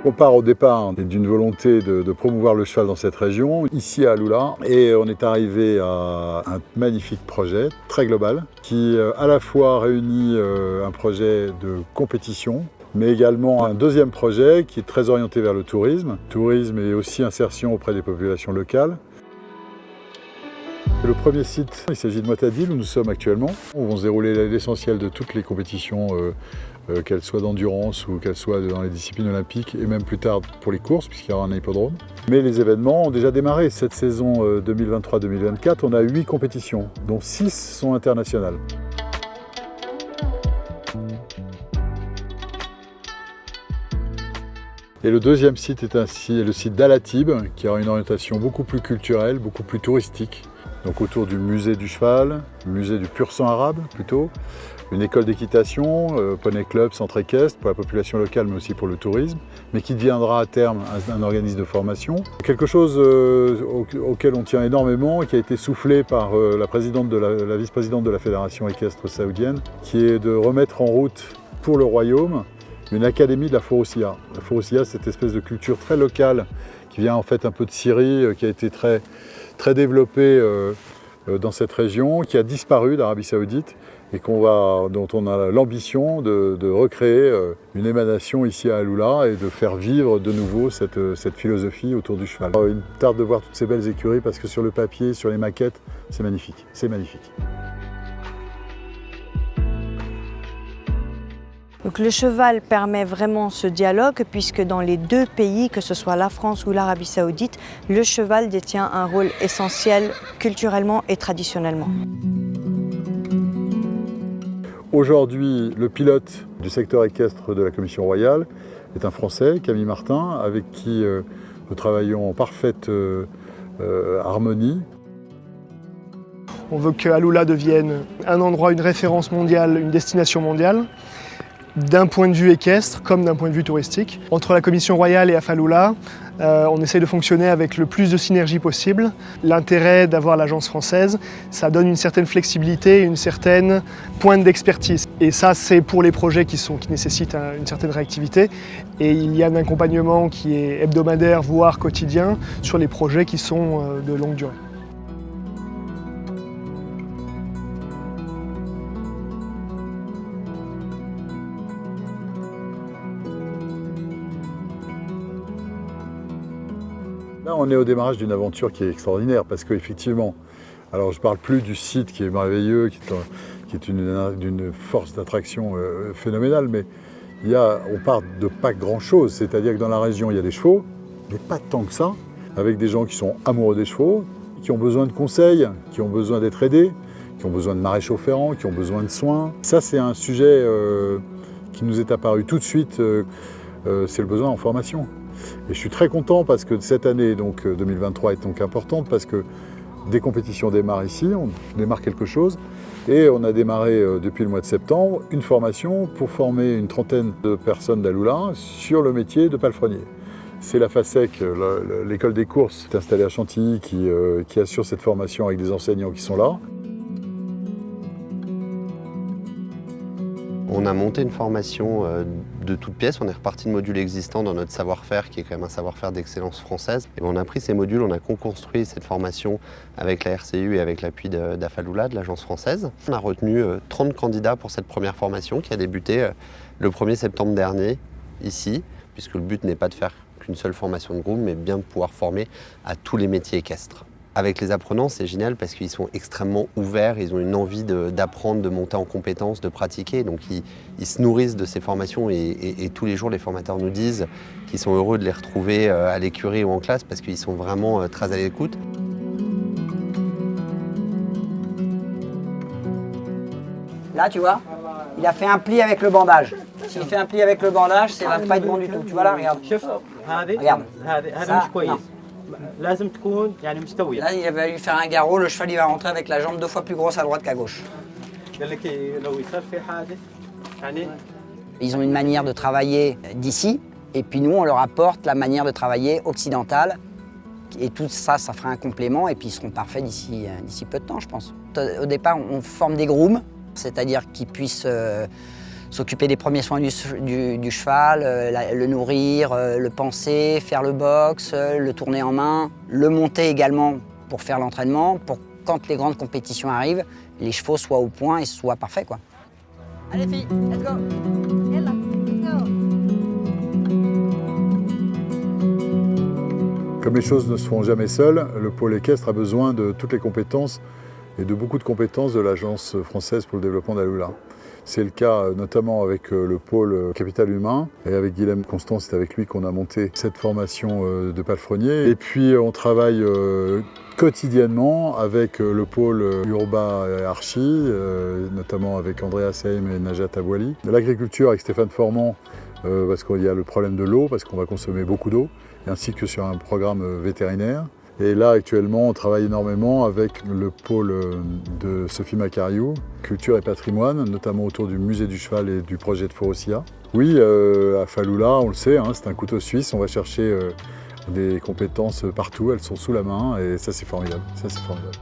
On part au départ d'une volonté de promouvoir le cheval dans cette région, ici à Alula, et on est arrivé à un magnifique projet très global qui à la fois réunit un projet de compétition, mais également un deuxième projet qui est très orienté vers le tourisme et aussi insertion auprès des populations locales. Le premier site, il s'agit de Motadil où nous sommes actuellement, où vont se dérouler l'essentiel de toutes les compétitions, qu'elles soient d'endurance ou qu'elles soient dans les disciplines olympiques et même plus tard pour les courses puisqu'il y aura un hippodrome. Mais les événements ont déjà démarré. Cette saison 2023-2024, on a 8 compétitions, dont 6 sont internationales. Et le deuxième site est le site d'Alatib, qui aura une orientation beaucoup plus culturelle, beaucoup plus touristique. Donc autour du musée du cheval, musée du pur sang arabe plutôt, une école d'équitation, poney club, centre équestre pour la population locale mais aussi pour le tourisme, mais qui deviendra à terme un organisme de formation. Quelque chose auquel on tient énormément, qui a été soufflé par la vice-présidente de la fédération équestre saoudienne, qui est de remettre en route pour le royaume une académie de la Foroussia. La Foroussia, c'est cette espèce de culture très locale qui vient en fait un peu de Syrie, qui a été très développée dans cette région, qui a disparu d'Arabie Saoudite et dont on a l'ambition de recréer une émanation ici à Alula et de faire vivre de nouveau cette philosophie autour du cheval. Il me tarde de voir toutes ces belles écuries parce que sur le papier, sur les maquettes, c'est magnifique, c'est magnifique. Donc le cheval permet vraiment ce dialogue puisque dans les deux pays, que ce soit la France ou l'Arabie Saoudite, le cheval détient un rôle essentiel culturellement et traditionnellement. Aujourd'hui, le pilote du secteur équestre de la Commission royale est un Français, Camille Martin, avec qui nous travaillons en parfaite harmonie. On veut que Alula devienne un endroit, une référence mondiale, une destination mondiale, d'un point de vue équestre comme d'un point de vue touristique. Entre la Commission royale et Afaloula, on essaie de fonctionner avec le plus de synergie possible. L'intérêt d'avoir l'agence française, ça donne une certaine flexibilité, une certaine pointe d'expertise. Et ça, c'est pour les projets qui nécessitent une certaine réactivité. Et il y a un accompagnement qui est hebdomadaire, voire quotidien, sur les projets qui sont de longue durée. Là, on est au démarrage d'une aventure qui est extraordinaire parce qu'effectivement, alors je ne parle plus du site qui est merveilleux, qui est d'une force d'attraction phénoménale, mais on part de pas grand-chose. C'est-à-dire que dans la région, il y a des chevaux, mais pas tant que ça, avec des gens qui sont amoureux des chevaux, qui ont besoin de conseils, qui ont besoin d'être aidés, qui ont besoin de maréchaux ferrants, qui ont besoin de soins. Ça, c'est un sujet qui nous est apparu tout de suite, c'est le besoin en formation. Et je suis très content parce que cette année, donc 2023, est donc importante parce que des compétitions démarrent ici, on démarre quelque chose. Et on a démarré depuis le mois de septembre une formation pour former une trentaine de personnes d'Alula sur le métier de palefrenier. C'est la FASEC, l'école des courses, qui est installée à Chantilly, qui assure cette formation avec des enseignants qui sont là. On a monté une formation de toutes pièces, on est reparti de modules existants dans notre savoir-faire qui est quand même un savoir-faire d'excellence française. Et on a pris ces modules, on a co-construit cette formation avec la RCU et avec l'appui d'Afaloula, de l'agence française. On a retenu 30 candidats pour cette première formation qui a débuté le 1er septembre dernier ici, puisque le but n'est pas de faire qu'une seule formation de groupe, mais bien de pouvoir former à tous les métiers équestres. Avec les apprenants, c'est génial parce qu'ils sont extrêmement ouverts, ils ont une envie d'apprendre, de monter en compétences, de pratiquer. Donc ils se nourrissent de ces formations et tous les jours, les formateurs nous disent qu'ils sont heureux de les retrouver à l'écurie ou en classe parce qu'ils sont vraiment très à l'écoute. Là, tu vois, il a fait un pli avec le bandage. S'il fait un pli avec le bandage, ça va pas être bon du tout. Tu vois là, regarde. Regarde. Ça, non. Là, il va lui faire un garrot, le cheval il va rentrer avec la jambe 2 fois plus grosse à droite qu'à gauche. Ils ont une manière de travailler d'ici, et puis nous on leur apporte la manière de travailler occidentale. Et tout ça, ça fera un complément, et puis ils seront parfaits d'ici peu de temps, je pense. Au départ, on forme des grooms, c'est-à-dire qu'ils puissent s'occuper des premiers soins du cheval, le nourrir, le panser, faire le box, le tourner en main, le monter également pour faire l'entraînement, pour quand les grandes compétitions arrivent, les chevaux soient au point et soient parfaits, quoi. Allez filles, let's go! Comme les choses ne se font jamais seules, le pôle équestre a besoin de toutes les compétences et de beaucoup de compétences de l'Agence française pour le développement d'Alula. C'est le cas notamment avec le pôle capital humain et avec Guilhem Constant, c'est avec lui qu'on a monté cette formation de palefrenier. Et puis on travaille quotidiennement avec le pôle Urba et Archi, notamment avec Andrea Seim et Najat Abouali. De l'agriculture avec Stéphane Formand, parce qu'il y a le problème de l'eau, parce qu'on va consommer beaucoup d'eau, ainsi que sur un programme vétérinaire. Et là, actuellement, on travaille énormément avec le pôle de Sophie Macariou, culture et patrimoine, notamment autour du musée du cheval et du projet de Forocia. Oui, à Faloula, on le sait, hein, c'est un couteau suisse, on va chercher des compétences partout, elles sont sous la main et ça c'est formidable. Ça, c'est formidable.